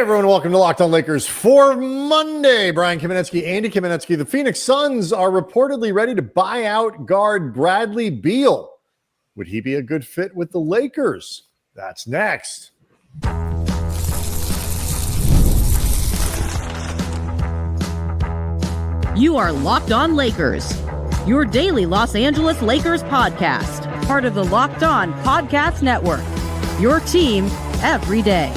Everyone, welcome to Locked On Lakers for Monday. Brian Kamenetsky, Andy Kamenetsky. The Phoenix Suns are reportedly ready to buy out guard Bradley Beal. Would he be a good fit with the Lakers? That's next. You are Locked On Lakers, your daily Los Angeles Lakers podcast, part of the Locked On Podcast Network, your team every day.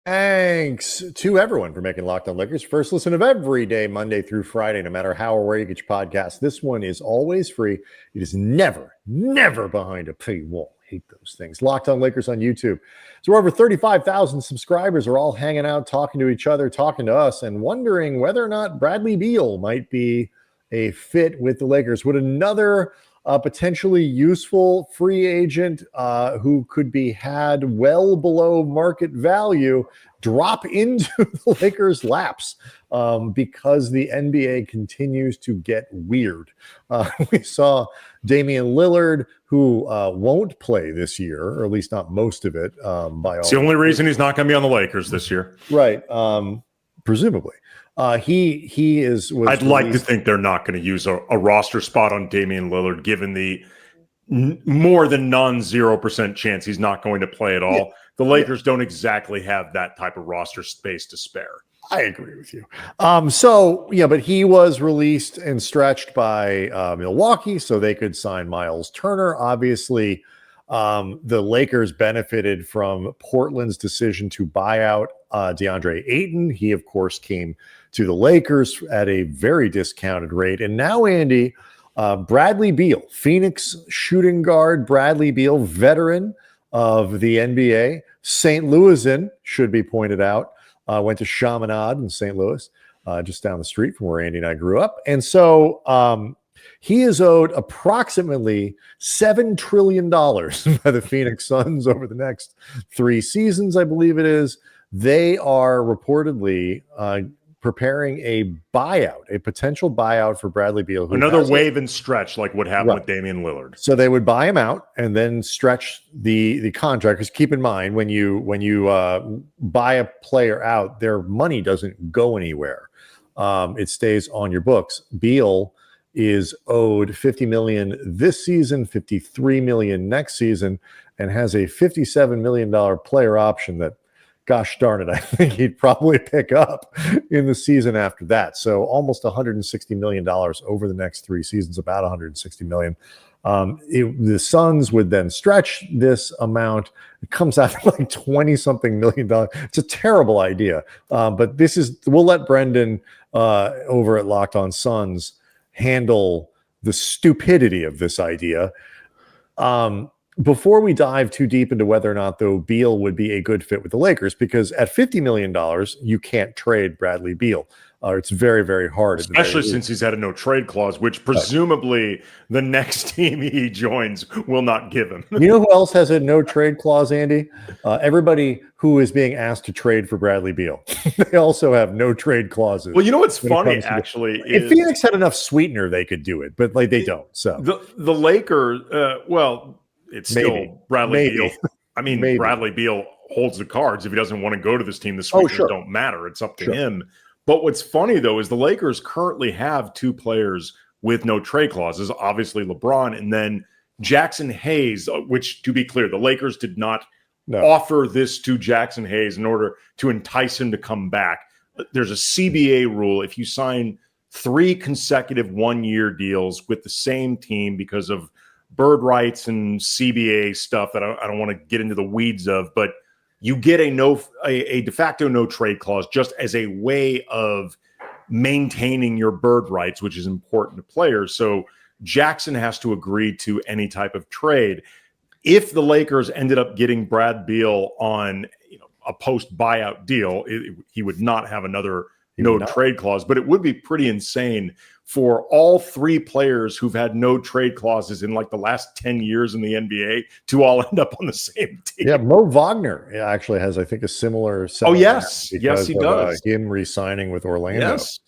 Thanks to everyone for making Locked On Lakers first listen of every day, Monday through Friday, no matter how or where you get your podcast. This one is always free. It is never behind a paywall. Hate those things. Locked On Lakers on YouTube. So over 35,000 subscribers are all hanging out, talking to each other, talking to us, and wondering whether or not Bradley Beal might be a fit with the Lakers. Would another potentially useful free agent who could be had well below market value drop into the Lakers' laps because the NBA continues to get weird. We saw Damian Lillard, who won't play this year, or at least not most of it. It's the only reason he's not going to be on the Lakers this year. Right. Presumably. He is. I'd like to think they're not going to use a roster spot on Damian Lillard, given the more than non-0% chance he's not going to play at all. Yeah. The Lakers don't exactly have that type of roster space to spare. I agree with you. But he was released and stretched by Milwaukee so they could sign Miles Turner. Obviously, the Lakers benefited from Portland's decision to buy out DeAndre Ayton. He, of course, came to the Lakers at a very discounted rate. And now, Andy, Bradley Beal, Phoenix shooting guard Bradley Beal, veteran of the NBA, St. Louisan, should be pointed out, went to Chaminade in St. Louis, just down the street from where Andy and I grew up. And so he is owed approximately $7 trillion by the Phoenix Suns over the next 3 seasons, I believe it is. They are reportedly preparing a potential buyout for Bradley Beal. Another wave and stretch like what happened with Damian Lillard. So they would buy him out and then stretch the contract. Because keep in mind, when you buy a player out, their money doesn't go anywhere. It stays on your books. Beal is owed $50 million this season, $53 million next season, and has a $57 million player option that, gosh darn it, I think he'd probably pick up in the season after that. So almost $160 million over the next 3 seasons, about $160 million. The Suns would then stretch this amount. It comes out to like 20-something million dollars. It's a terrible idea. But we'll let Brendan over at Locked On Suns handle the stupidity of this idea. Before we dive too deep into whether or not, though, Beal would be a good fit with the Lakers, because at $50 million, you can't trade Bradley Beal. It's very, very hard. Especially since he's had a no-trade clause, which presumably the next team he joins will not give him. You know who else has a no-trade clause, Andy? Everybody who is being asked to trade for Bradley Beal. They also have no-trade clauses. Well, you know what's funny, actually? If Phoenix had enough sweetener, they could do it, but they don't. So the Lakers, it's still Bradley Beal. I mean, Bradley Beal holds the cards. If he doesn't want to go to this team, the sweeteners don't matter. It's up to him. But what's funny, though, is the Lakers currently have 2 players with no trade clauses, obviously LeBron, and then Jackson Hayes, which, to be clear, the Lakers did not offer this to Jackson Hayes in order to entice him to come back. There's a CBA rule. If you sign 3 consecutive 1-year deals with the same team because of bird rights and CBA stuff that I don't want to get into the weeds of, but you get a de facto no trade clause just as a way of maintaining your bird rights, which is important to players. So Jackson has to agree to any type of trade. If the Lakers ended up getting Brad Beal on a post buyout deal, he would not have another trade clause, but it would be pretty insane for all 3 players who've had no trade clauses in like the last 10 years in the NBA to all end up on the same team. Yeah, Mo Wagner actually has, I think, a similar. Oh, yes. Yes, he does. Him re-signing with Orlando. Yes.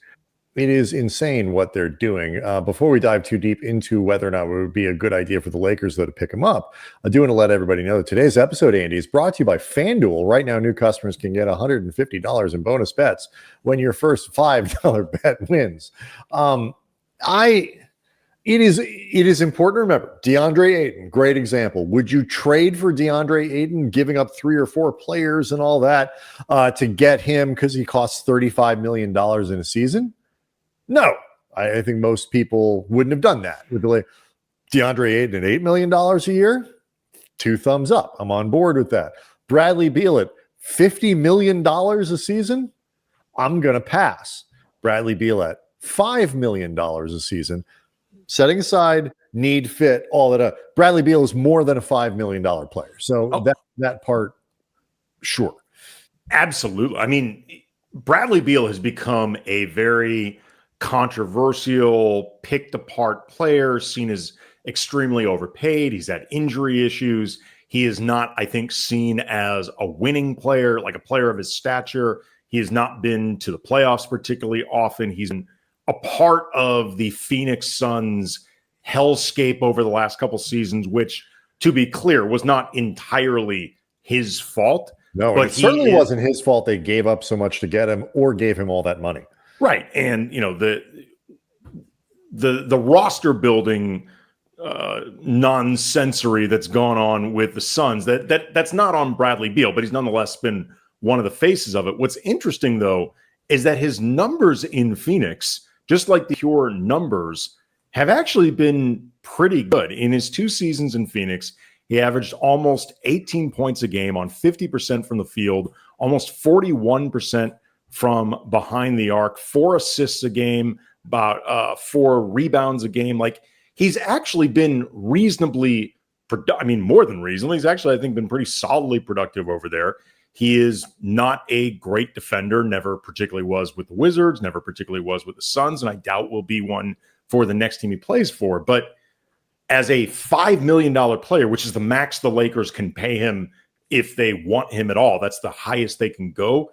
it is insane what they're doing. Before we dive too deep into whether or not it would be a good idea for the Lakers, though, to pick him up, I do want to let everybody know that today's episode, Andy, is brought to you by FanDuel. Right now, new customers can get $150 in bonus bets when your first $5 bet wins. It is important to remember, DeAndre Ayton, great example. Would you trade for DeAndre Ayton, giving up 3 or 4 players and all that to get him because he costs $35 million in a season? No. I think most people wouldn't have done that. With the DeAndre Ayton at $8 million a year, 2 thumbs up. I'm on board with that. Bradley Beal at $50 million a season, I'm going to pass. Bradley Beal at $5 million a season, setting aside need, fit, all that. Bradley Beal is more than a $5 million player. So that part, sure. Absolutely. I mean, Bradley Beal has become a very controversial, picked apart player, seen as extremely overpaid. He's had injury issues. He is not, I think, seen as a winning player, like a player of his stature. He has not been to the playoffs particularly often. He's a part of the Phoenix Suns hellscape over the last couple seasons, which, to be clear, was not entirely his fault. No, but it certainly wasn't his fault they gave up so much to get him or gave him all that money. Right. And, the roster building nonsensory that's gone on with the Suns, that's not on Bradley Beal, but he's nonetheless been one of the faces of it. What's interesting, though, is that his numbers in Phoenix, just like the pure numbers, have actually been pretty good. In his 2 seasons in Phoenix, he averaged almost 18 points a game on 50% from the field, almost 41% from behind the arc, 4 assists a game, about 4 rebounds a game. Like, he's actually been reasonably, more than reasonably. He's actually, I think, been pretty solidly productive over there. He is not a great defender, never particularly was with the Wizards, never particularly was with the Suns, and I doubt will be one for the next team he plays for. But as a $5 million player, which is the max the Lakers can pay him if they want him at all, that's the highest they can go,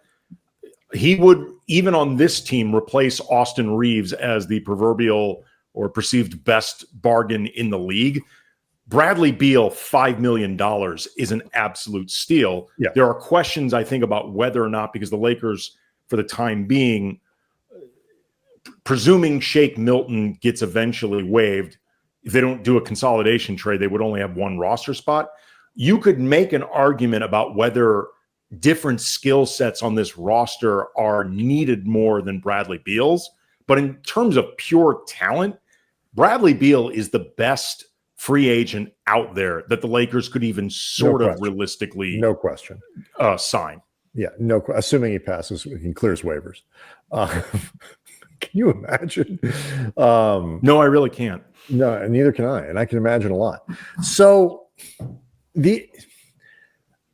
he would, even on this team, replace Austin Reeves as the proverbial or perceived best bargain in the league. Bradley Beal, $5 million is an absolute steal. Yeah. There are questions, I think, about whether or not, because the Lakers, for the time being, presuming Shake Milton gets eventually waived, if they don't do a consolidation trade, they would only have 1 roster spot. You could make an argument about whether different skill sets on this roster are needed more than Bradley Beal's. But in terms of pure talent, Bradley Beal is the best free agent out there that the Lakers could even sort of realistically sign. Yeah, assuming he passes, he clears waivers. Can you imagine? No, I really can't. No, and neither can I, and I can imagine a lot. So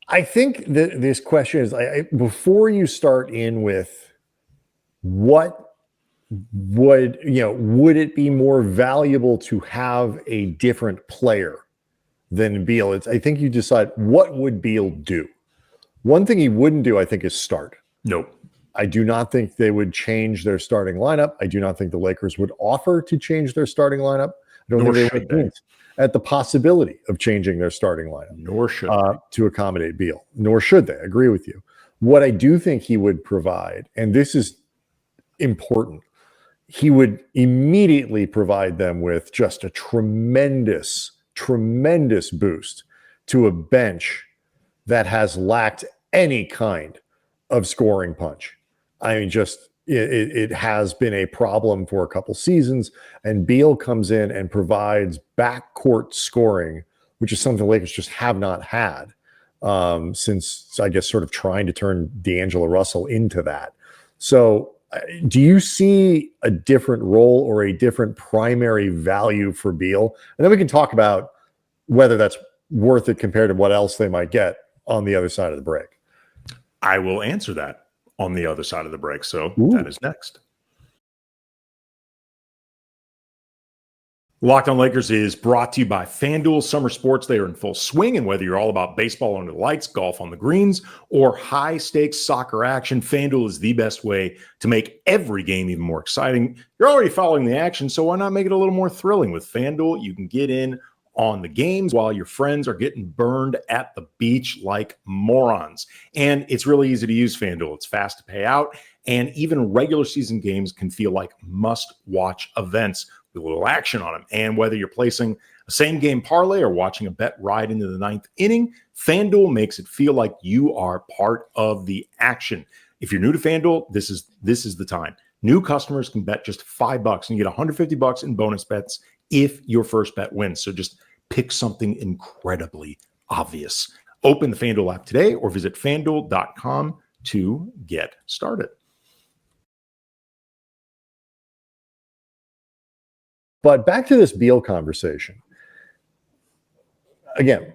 I think that this question is, before you start in with what would it be more valuable to have a different player than Beal? I think you decide, what would Beal do? One thing he wouldn't do, I think, is start. Nope. I do not think they would change their starting lineup. I do not think the Lakers would offer to change their starting lineup. I don't think they would hint at the possibility of changing their starting lineup. Nor should to accommodate Beal. Nor should they. I agree with you. What I do think he would provide, and this is important, he would immediately provide them with just a tremendous, tremendous boost to a bench that has lacked any kind of scoring punch. I mean, just it has been a problem for a couple seasons, and Beal comes in and provides backcourt scoring, which is something the Lakers just have not had since, I guess, sort of trying to turn D'Angelo Russell into that. So do you see a different role or a different primary value for Beal? And then we can talk about whether that's worth it compared to what else they might get on the other side of the break. I will answer that on the other side of the break. So that is next. Locked On Lakers is brought to you by FanDuel. Summer sports, they are in full swing, and whether you're all about baseball under the lights, golf on the greens, or high-stakes soccer action, FanDuel is the best way to make every game even more exciting. You're already following the action, so why not make it a little more thrilling? With FanDuel, you can get in on the games while your friends are getting burned at the beach like morons. And it's really easy to use FanDuel. It's fast to pay out, and even regular season games can feel like must-watch events with a little action on them. And whether you're placing a same-game parlay or watching a bet ride into the ninth inning, FanDuel makes it feel like you are part of the action. If you're new to FanDuel, this is the time. New customers can bet just $5 and you get $150 in bonus bets if your first bet wins. So just pick something incredibly obvious. Open the FanDuel app today or visit FanDuel.com to get started. But back to this Beal conversation. Again,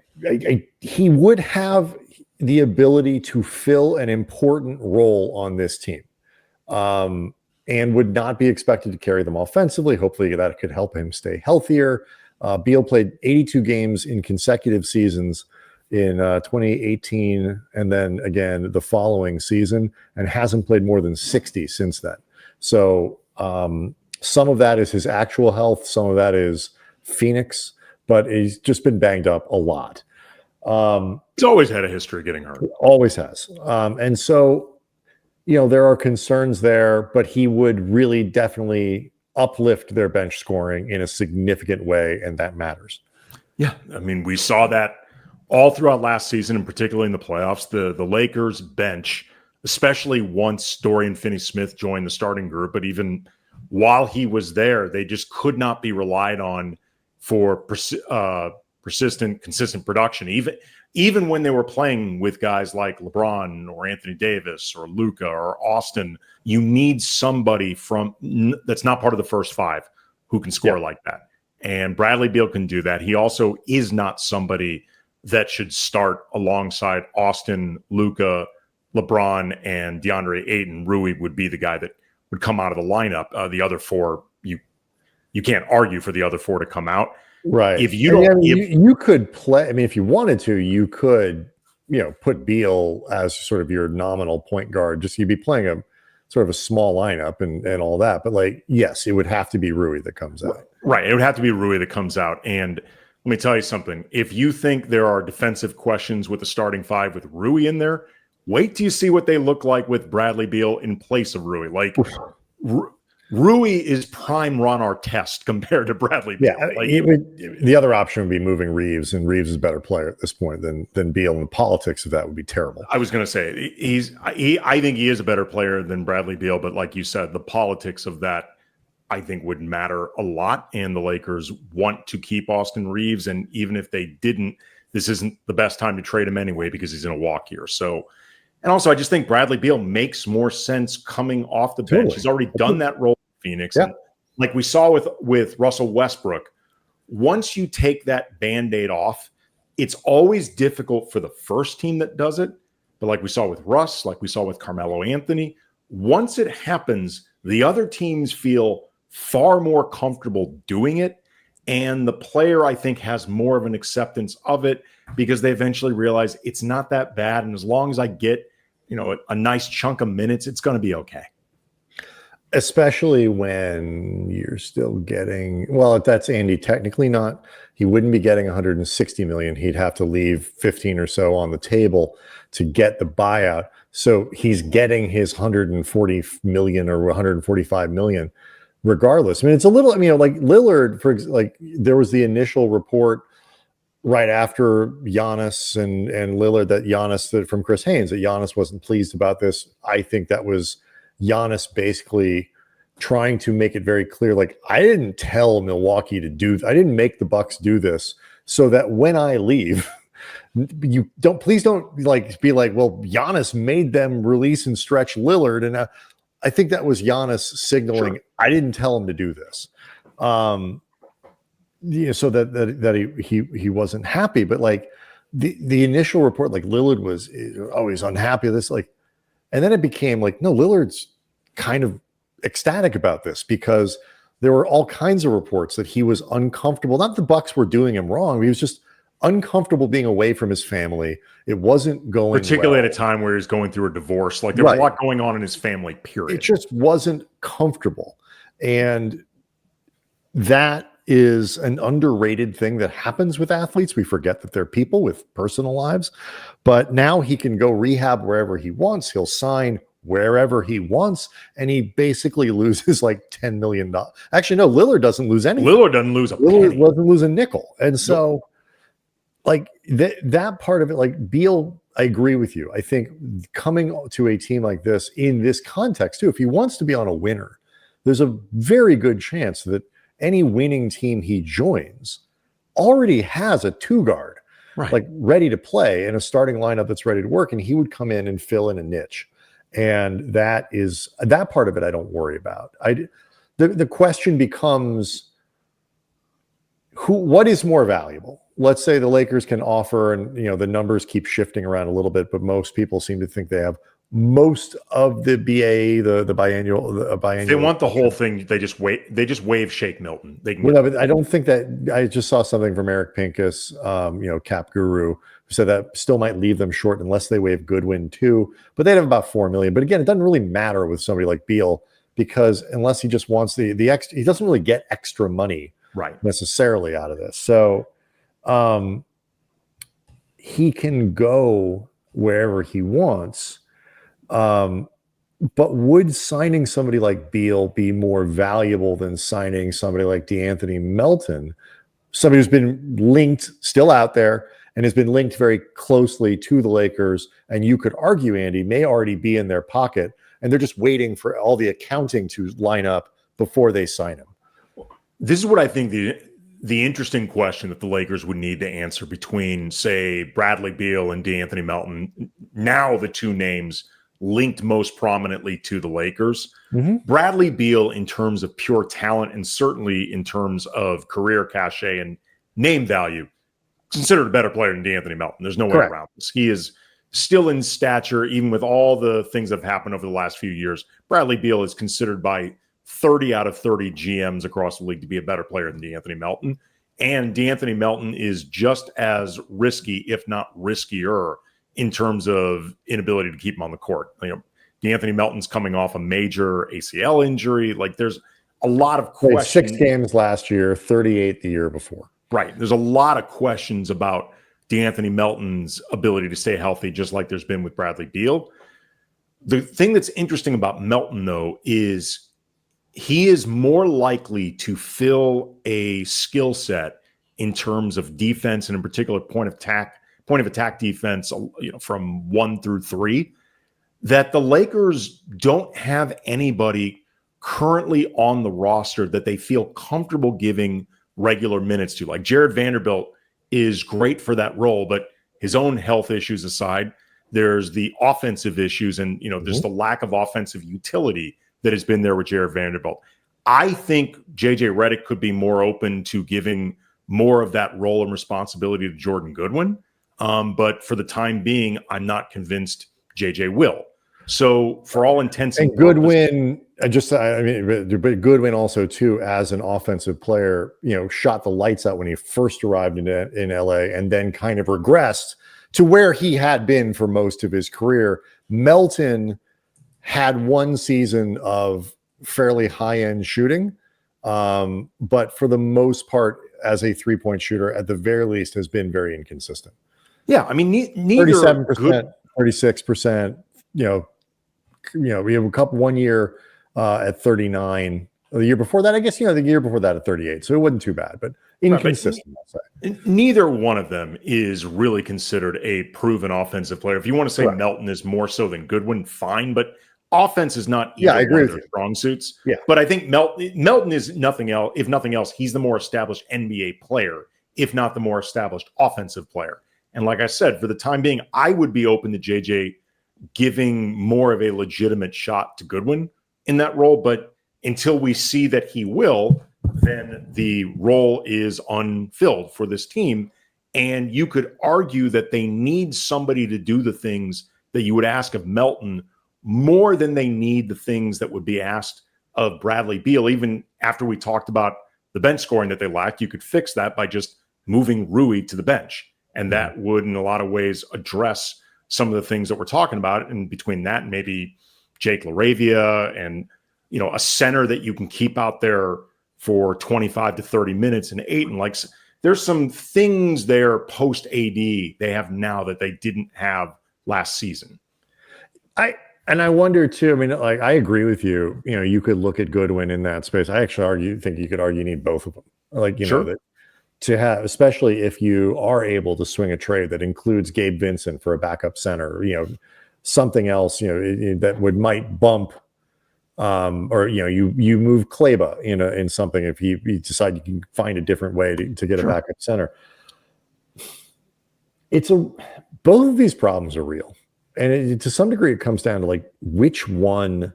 he would have the ability to fill an important role on this team, and would not be expected to carry them offensively. Hopefully that could help him stay healthier. Beal played 82 games in consecutive seasons in 2018 and then again the following season, and hasn't played more than 60 since then. So some of that is his actual health, some of that is Phoenix, but he's just been banged up a lot. He's always had a history of getting hurt. Always has. And so, there are concerns there, but he would really definitely uplift their bench scoring in a significant way, and that matters. Yeah, I mean, we saw that all throughout last season, and particularly in the playoffs. The Lakers bench, especially once Dorian Finney-Smith joined the starting group, but even while he was there, they just could not be relied on for persistent, consistent production. Even when they were playing with guys like LeBron or Anthony Davis or Luka or Austin, you need somebody that's not part of the first five who can score like that. And Bradley Beal can do that. He also is not somebody that should start alongside Austin, Luka, LeBron, and DeAndre Ayton. Rui would be the guy that would come out of the lineup. The other four, you can't argue for the other four to come out. Right. If you don't, you could play. I mean, if you wanted to, you could, put Beal as sort of your nominal point guard. Just you'd be playing a sort of a small lineup and all that. But yes, it would have to be Rui that comes out. Right. It would have to be Rui that comes out. And let me tell you something. If you think there are defensive questions with the starting five with Rui in there, wait till you see what they look like with Bradley Beal in place of Rui. Rui is prime Ron Artest compared to Bradley Beal. Yeah, the other option would be moving Reeves, and Reeves is a better player at this point than Beal, and the politics of that would be terrible. I was going to say I think he is a better player than Bradley Beal, but like you said, the politics of that I think would matter a lot, and the Lakers want to keep Austin Reeves, and even if they didn't, this isn't the best time to trade him anyway because he's in a walk year. So. And also, I just think Bradley Beal makes more sense coming off the bench. Totally. He's already done that role in Phoenix. Yeah. And like we saw with Russell Westbrook, once you take that Band-Aid off, it's always difficult for the first team that does it. But like we saw with Russ, like we saw with Carmelo Anthony, once it happens, the other teams feel far more comfortable doing it. And the player, I think, has more of an acceptance of it because they eventually realize it's not that bad. And as long as I get a nice chunk of minutes, it's going to be okay. Especially when you're still getting, that's Andy technically not, he wouldn't be getting 160 million. He'd have to leave 15 or so on the table to get the buyout. So he's getting his 140 million or 145 million regardless. I mean, it's a little, like Lillard, there was the initial report right after Giannis and Lillard that from Chris Haynes, that Giannis wasn't pleased about this. I think that was Giannis basically trying to make it very clear, I didn't tell Milwaukee to I didn't make the Bucks do this so that when I leave, please don't be like, well, Giannis made them release and stretch Lillard. And I think that was Giannis signaling, sure, I didn't tell him to do this. So that he wasn't happy, but the initial report, Lillard was always unhappy with this, and then it became no, Lillard's kind of ecstatic about this because there were all kinds of reports that he was uncomfortable. Not the Bucks were doing him wrong. He was just uncomfortable being away from his family. It wasn't going particularly well. at a time where he's going through a divorce. Like there was a lot going on in his family, period. It just wasn't comfortable. And that is an underrated thing that happens with athletes. We forget that they're people with personal lives. But now he can go rehab wherever he wants. He'll sign wherever he wants, and he basically loses like $10 million. Actually, no, Lillard doesn't lose anything. Lillard doesn't lose a penny. Lillard doesn't lose a nickel. And so like that part of it, like Beal, I agree with you. I think coming to a team like this in this context too, if he wants to be on a winner, there's a very good chance that any winning team he joins already has a 2-guard, like ready to play in a starting lineup that's ready to work. And he would come in and fill in a niche. And that part of it I don't worry about. The question becomes what is more valuable? Let's say the Lakers can offer, and the numbers keep shifting around a little bit, but most people seem to think they have most of the the biannual. They want the whole thing. They just waive Shake Milton. They can but I don't think that. I just saw something from Eric Pincus, Cap Guru, who said that still might leave them short unless they waive Goodwin too. But they'd have about $4 million. But again, it doesn't really matter with somebody like Beal, because unless he just wants the extra, he doesn't really get extra money necessarily out of this. So he can go wherever he wants. But would signing somebody like Beal be more valuable than signing somebody like DeAnthony Melton, somebody who's been linked, still out there, and has been linked very closely to the Lakers, and you could argue, Andy, may already be in their pocket, and they're just waiting for all the accounting to line up before they sign him? This is what I think the interesting question that the Lakers would need to answer between, say, Bradley Beal and DeAnthony Melton. Now the two names linked most prominently to the Lakers. Bradley Beal, in terms of pure talent and certainly in terms of career cachet and name value, considered a better player than DeAnthony Melton. There's no way around this. He is still in stature, even with all the things that have happened over the last few years. Bradley Beal is considered by 30 out of 30 GMs across the league to be a better player than DeAnthony Melton. And DeAnthony Melton is just as risky, if not riskier, in terms of inability to keep him on the court. DeAnthony Melton's coming off a major ACL injury. Like, there's a lot of questions. 6 games last year, 38 the year before. Right. There's a lot of questions about DeAnthony Melton's ability to stay healthy, just like there's been with Bradley Beal. The thing that's interesting about Melton, though, is he is more likely to fill a skill set in terms of defense, and in particular point of attack defense, from 1 through 3, that the Lakers don't have anybody currently on the roster that they feel comfortable giving regular minutes to. Like, Jared Vanderbilt is great for that role, but his own health issues aside, there's the offensive issues and, just the lack of offensive utility that has been there with Jared Vanderbilt. I think JJ Redick could be more open to giving more of that role and responsibility to Jordan Goodwin. But for the time being, I'm not convinced JJ will. So for all intents and Goodwin, but Goodwin also too, as an offensive player, shot the lights out when he first arrived in LA, and then kind of regressed to where he had been for most of his career. Melton had one season of fairly high-end shooting, but for the most part, as a three-point shooter, at the very least, has been very inconsistent. Yeah, I mean, neither 37%, 36%. We have one year at 39. The year before that, I guess, the year before that at 38. So it wasn't too bad, but inconsistent. Neither one of them is really considered a proven offensive player. If you want to say Melton is more so than Goodwin, fine, but offense is not I agree with their strong suits. Yeah. But I think Melton is nothing else. If nothing else, he's the more established NBA player, if not the more established offensive player. And like I said, for the time being, I would be open to JJ giving more of a legitimate shot to Goodwin in that role. But until we see that he will, then the role is unfilled for this team. And you could argue that they need somebody to do the things that you would ask of Melton more than they need the things that would be asked of Bradley Beal. Even after we talked about the bench scoring that they lacked, you could fix that by just moving Rui to the bench. And that would, in a lot of ways, address some of the things that we're talking about. And between that and maybe Jake LaRavia and, a center that you can keep out there for 25 to 30 minutes and Ayton, like there's some things there post AD they have now that they didn't have last season. I wonder too, I agree with you. You could look at Goodwin in that space. I actually think you could argue you need both of them. That to have, especially if you are able to swing a trade that includes Gabe Vincent for a backup center, something else, that might bump, or you move Kleba in something if you decide you can find a different way to get a backup center. Both of these problems are real. And to some degree, it comes down to which one,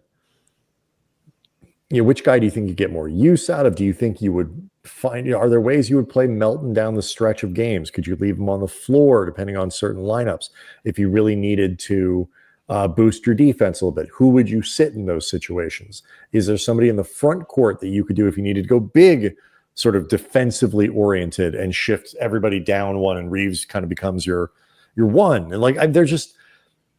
which guy do you think you get more use out of? Do you think you would find, are there ways you would play Melton down the stretch of games? Could you leave him on the floor depending on certain lineups? If you really needed to boost your defense a little bit, who would you sit in those situations? Is there somebody in the front court that you could do if you needed to go big, sort of defensively oriented and shift everybody down one and Reeves kind of becomes your one? And they're just,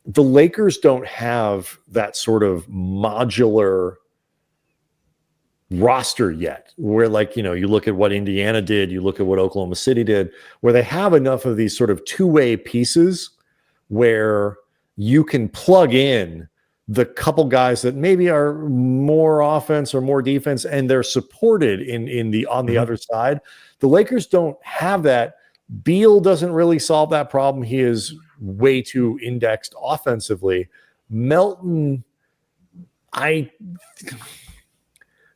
the Lakers don't have that sort of modular roster yet where you look at what Indiana did, you look at what Oklahoma City did, where they have enough of these sort of two-way pieces where you can plug in the couple guys that maybe are more offense or more defense and they're supported on the other side. The Lakers don't have that. Beal doesn't really solve that problem. He is way too indexed offensively. Melton,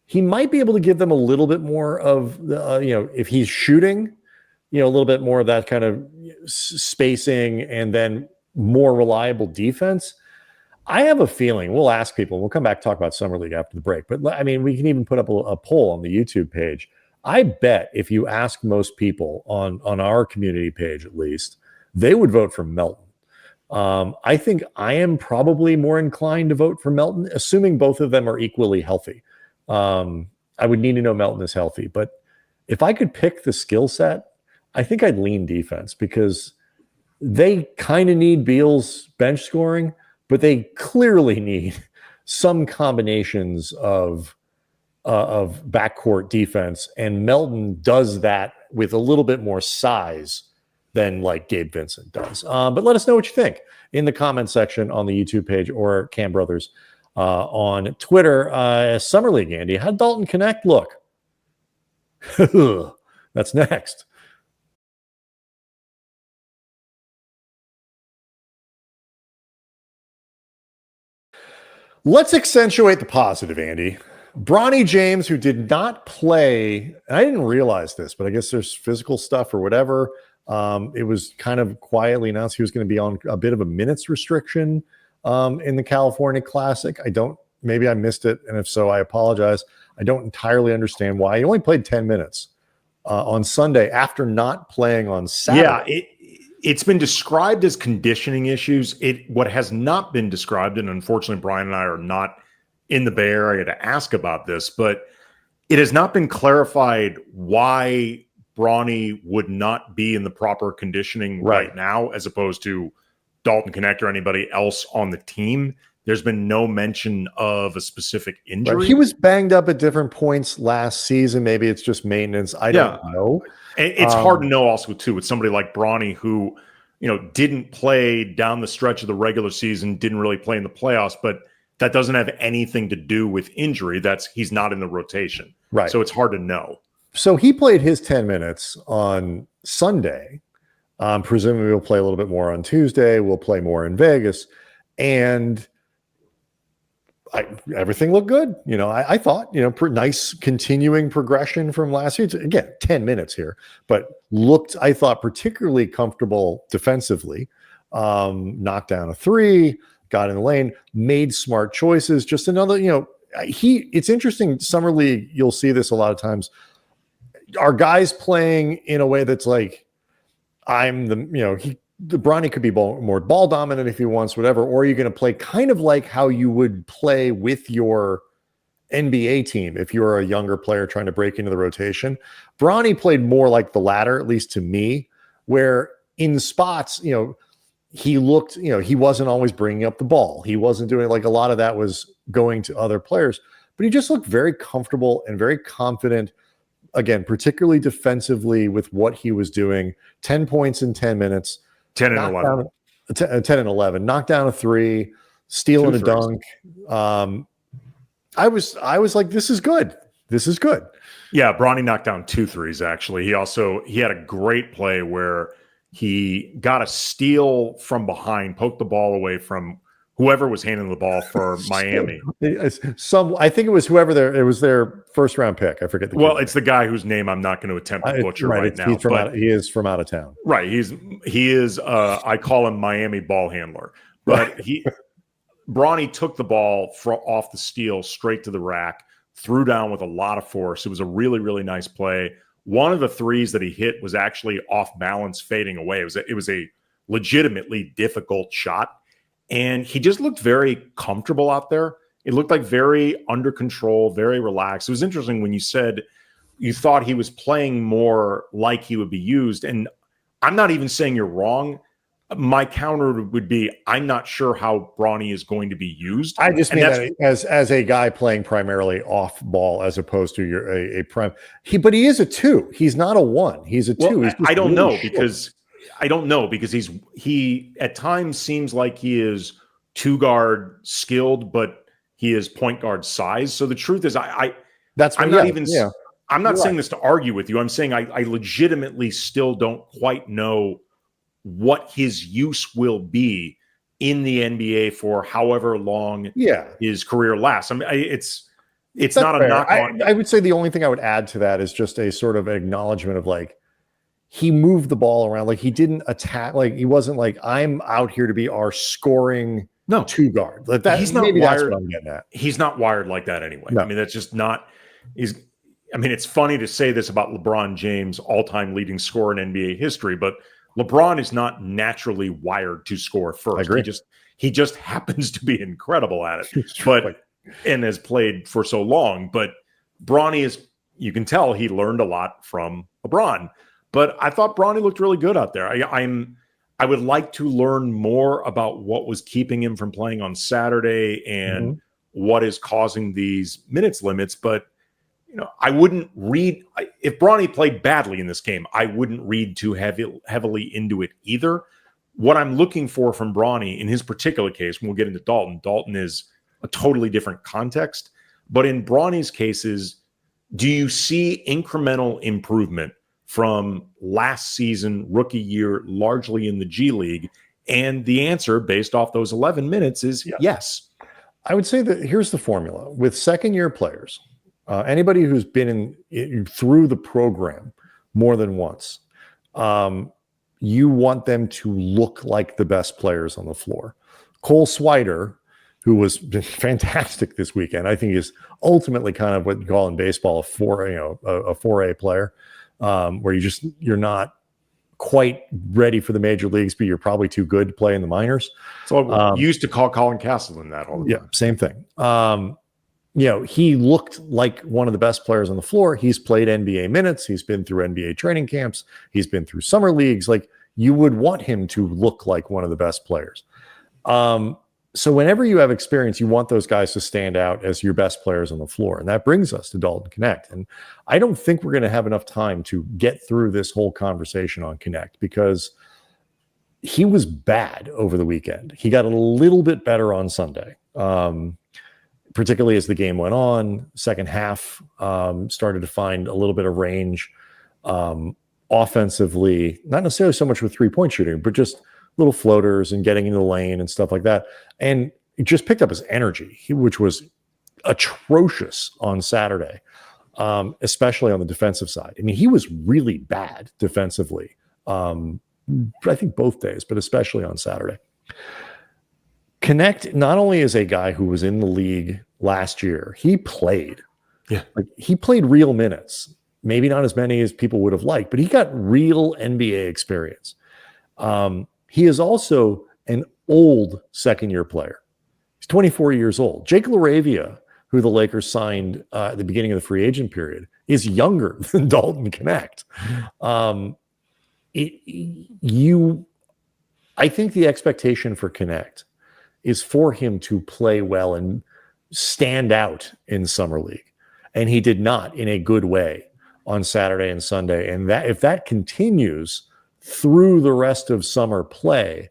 he might be able to give them a little bit more of the, if he's shooting, a little bit more of that kind of spacing and then more reliable defense. I have a feeling, we'll ask people, we'll come back and talk about Summer League after the break, but we can even put up a poll on the YouTube page. I bet if you ask most people on our community page, at least, they would vote for Melton. I think I am probably more inclined to vote for Melton, assuming both of them are equally healthy. I would need to know Melton is healthy, but if I could pick the skill set, I think I'd lean defense because they kind of need Beal's bench scoring, but they clearly need some combinations of backcourt defense, and Melton does that with a little bit more size than Gabe Vincent does. But let us know what you think in the comment section on the YouTube page or Cam Brothers on Twitter. Summer League, Andy, how'd Dalton Knecht look? That's next. Let's accentuate the positive, Andy. Bronny James, who did not play, and I didn't realize this, but I guess there's physical stuff or whatever. It was kind of quietly announced he was going to be on a bit of a minutes restriction in the California Classic. Maybe I missed it, and if so, I apologize. I don't entirely understand why. He only played 10 minutes on Sunday after not playing on Saturday. Yeah, it's been described as conditioning issues. What has not been described, and unfortunately Brian and I are not in the Bay Area to ask about this, but it has not been clarified why Bronny would not be in the proper conditioning right now, as opposed to Dalton Knecht or anybody else on the team. There's been no mention of a specific injury. Right. He was banged up at different points last season. Maybe it's just maintenance. I don't know. It's hard to know also, too, with somebody like Bronny who, didn't play down the stretch of the regular season, didn't really play in the playoffs, but that doesn't have anything to do with injury. He's not in the rotation. Right. So it's hard to know. So he played his 10 minutes on Sunday. Presumably we'll play a little bit more on Tuesday. We'll play more in Vegas. And everything looked good. I thought, nice continuing progression from last year. Again, 10 minutes here, but looked, I thought, particularly comfortable defensively. Knocked down a three, got in the lane, made smart choices. Just another, it's interesting. Summer League, you'll see this a lot of times. Are guys playing in a way that's the Bronny could be more ball dominant if he wants, whatever, or are you going to play kind of like how you would play with your NBA team if you're a younger player trying to break into the rotation. Bronny played more like the latter, at least to me, where in spots, he looked, he wasn't always bringing up the ball. He wasn't doing like a lot of that was going to other players, but he just looked very comfortable and very confident. Again, particularly defensively with what he was doing. 10 points in 10 minutes. 10 and 11. 10 and 11. Knocked down a 3, stealing a dunk. I was like, this is good. This is good. Yeah, Bronny knocked down 2 threes, actually. He had a great play where he got a steal from behind, poked the ball away from whoever was handling the ball for Miami. I think it was it was their first round pick. I forget it's the guy whose name I'm not going to attempt to butcher right now. He is from out of town. Right. He is I call him Miami ball handler. But Bronny took the ball off the steal straight to the rack, threw down with a lot of force. It was a really, really nice play. One of the threes that he hit was actually off balance, fading away. It was a legitimately difficult shot. And he just looked very comfortable out there. It looked like very under control, very relaxed. It was interesting when you said you thought he was playing more like he would be used. And I'm not even saying you're wrong. My counter would be, I'm not sure how Bronny is going to be used. I just mean that as a guy playing primarily off ball as opposed to a prime. But he is a 2. He's not a 1. He's a 2. I don't know because he at times seems like he is 2-guard skilled, but he is point guard size. So the truth is, I'm not saying this to argue with you. I'm saying I legitimately still don't quite know what his use will be in the NBA for however long his career lasts. I mean, it's not fair. a knock on. I would say the only thing I would add to that is just a sort of acknowledgement of like, he moved the ball around. Like he didn't attack. Like he wasn't like, I'm out here to be our scoring 2-guard. Like that, he's not maybe wired. That's what I'm getting at. He's not wired like that anyway. No. I mean, that's just not. It's funny to say this about LeBron James, all-time leading scorer in NBA history, but LeBron is not naturally wired to score first. I agree. He just happens to be incredible at it. And has played for so long. But Bronny is, you can tell he learned a lot from LeBron. But I thought Bronny looked really good out there. I would like to learn more about what was keeping him from playing on Saturday and what is causing these minutes limits. But I wouldn't read if Bronny played badly in this game. I wouldn't read too heavily into it either. What I'm looking for from Bronny in his particular case, when we'll get into Dalton is a totally different context. But in Bronny's cases, do you see incremental improvement from last season, rookie year, largely in the G League? And the answer, based off those 11 minutes, is yes. I would say that here's the formula with second-year players. Anybody who's been through the program more than once, you want them to look like the best players on the floor. Cole Swider, who was fantastic this weekend, I think is ultimately kind of what you call in baseball a 4A player, where you're not quite ready for the major leagues, but you're probably too good to play in the minors. So you used to call Colin Castleton that all the time. Same thing. He looked like one of the best players on the floor. He's played NBA minutes. He's been through NBA training camps. He's been through summer leagues. Like, you would want him to look like one of the best players. So whenever you have experience, you want those guys to stand out as your best players on the floor. And that brings us to Dalton Knecht. And I don't think we're going to have enough time to get through this whole conversation on Knecht because he was bad over the weekend. He got a little bit better on Sunday. Particularly as the game went on, second half started to find a little bit of range offensively, not necessarily so much with three-point shooting, but just little floaters and getting into the lane and stuff like that. And it just picked up his energy, which was atrocious on Saturday, especially on the defensive side. I mean, he was really bad defensively, I think both days, but especially on Saturday. Knecht not only is a guy who was in the league last year, he played. Yeah. Like, he played real minutes. Maybe not as many as people would have liked, but he got real NBA experience. He is also an old second-year player. He's 24 years old. Jake LaRavia, who the Lakers signed at the beginning of the free agent period, is younger than Dalton Knecht. I think the expectation for Knecht is for him to play well and stand out in Summer League. And he did not in a good way on Saturday and Sunday. And that if that continues through the rest of summer play,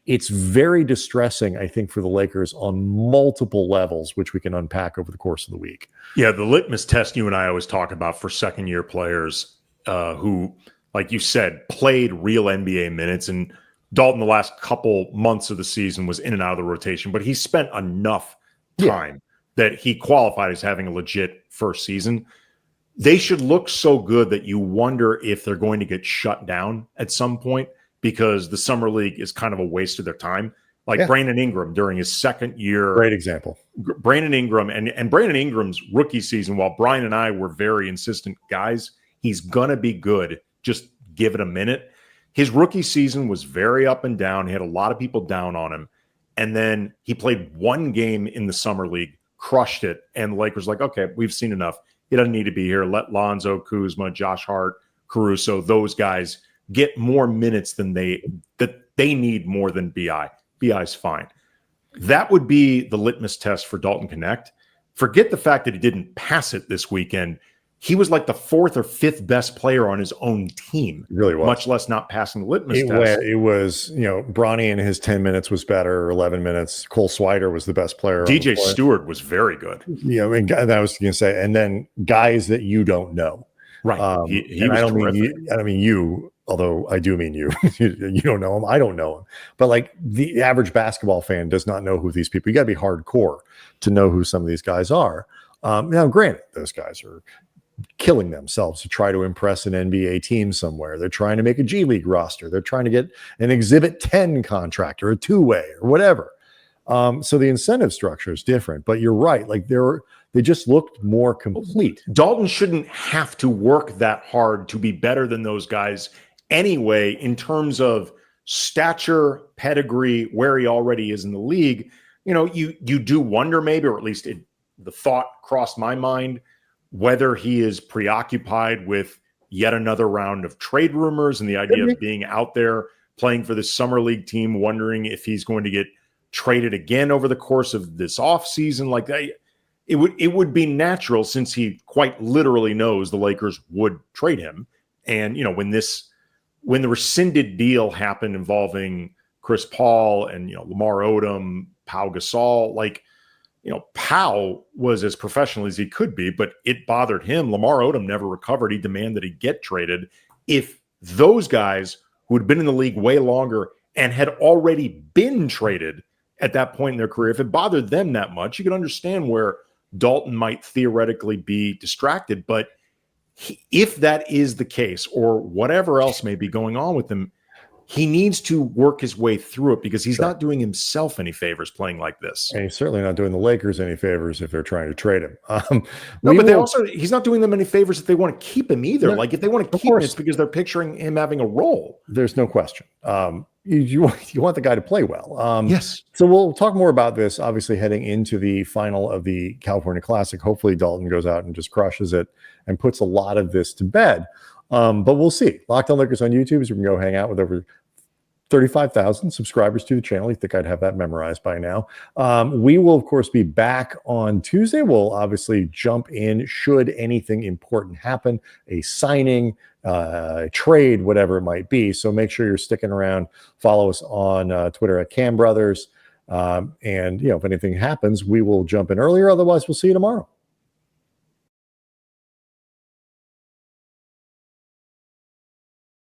it's very distressing, I think, for the Lakers on multiple levels, which we can unpack over the course of the week. Yeah, the litmus test you and I always talk about for second-year players who, like you said, played real NBA minutes. And Dalton, the last couple months of the season, was in and out of the rotation, but he spent enough time that he qualified as having a legit first season. They should look so good that you wonder if they're going to get shut down at some point, because the summer league is kind of a waste of their time. Like Brandon Ingram during his second year. Great example. Brandon Ingram and Brandon Ingram's rookie season, while Brian and I were very insistent guys, he's going to be good. Just give it a minute. His rookie season was very up and down. He had a lot of people down on him. And then he played one game in the summer league, crushed it. And the Lakers like, okay, we've seen enough. He doesn't need to be here. Let Lonzo, Kuzma, Josh Hart, Caruso, those guys get more minutes than they need more than BI. BI's fine. That would be the litmus test for Dalton Knecht. Forget the fact that he didn't pass it this weekend. He was like the fourth or fifth best player on his own team. It really was. Much less not passing the litmus test. It was, Bronny in his 10 minutes was better, or 11 minutes. Cole Swider was the best player. DJ Stewart was very good. That was going to say, and then guys that you don't know. Right. He was terrific. I don't mean you, although I do mean you. You don't know him. I don't know him. But like the average basketball fan does not know who these people. You got to be hardcore to know who some of these guys are. Now, granted, those guys are killing themselves to try to impress an NBA team somewhere. They're trying to make a G League roster. They're trying to get an Exhibit 10 contract or a two-way or whatever. So the incentive structure is different. But you're right. Like they just looked more complete. Dalton shouldn't have to work that hard to be better than those guys anyway, in terms of stature, pedigree, where he already is in the league. You do wonder maybe, or at least the thought crossed my mind, whether he is preoccupied with yet another round of trade rumors and the idea of being out there playing for this summer league team, wondering if he's going to get traded again over the course of this offseason. Like that, it would be natural, since he quite literally knows the Lakers would trade him. And, when the rescinded deal happened involving Chris Paul and, Lamar Odom, Pau Gasol, Pau was as professional as he could be, but it bothered him. Lamar Odom never recovered. He demanded he get traded. If those guys who had been in the league way longer and had already been traded at that point in their career, if it bothered them that much, you can understand where Dalton might theoretically be distracted. But if that is the case, or whatever else may be going on with him, he needs to work his way through it, because he's not doing himself any favors playing like this. And he's certainly not doing the Lakers any favors if they're trying to trade him. He's not doing them any favors if they want to keep him either. Like if they want to keep him, it's because they're picturing him having a role. There's no question. You want the guy to play well. Yes. So we'll talk more about this, obviously, heading into the final of the California Classic. Hopefully Dalton goes out and just crushes it and puts a lot of this to bed. But we'll see. Locked On Lakers on YouTube, so we can go hang out with over 35,000 subscribers to the channel. You think I'd have that memorized by now. We will, of course, be back on Tuesday. We'll obviously jump in should anything important happen, a signing, trade, whatever it might be. So make sure you're sticking around. Follow us on Twitter at Cam Brothers. And, if anything happens, we will jump in earlier. Otherwise, we'll see you tomorrow.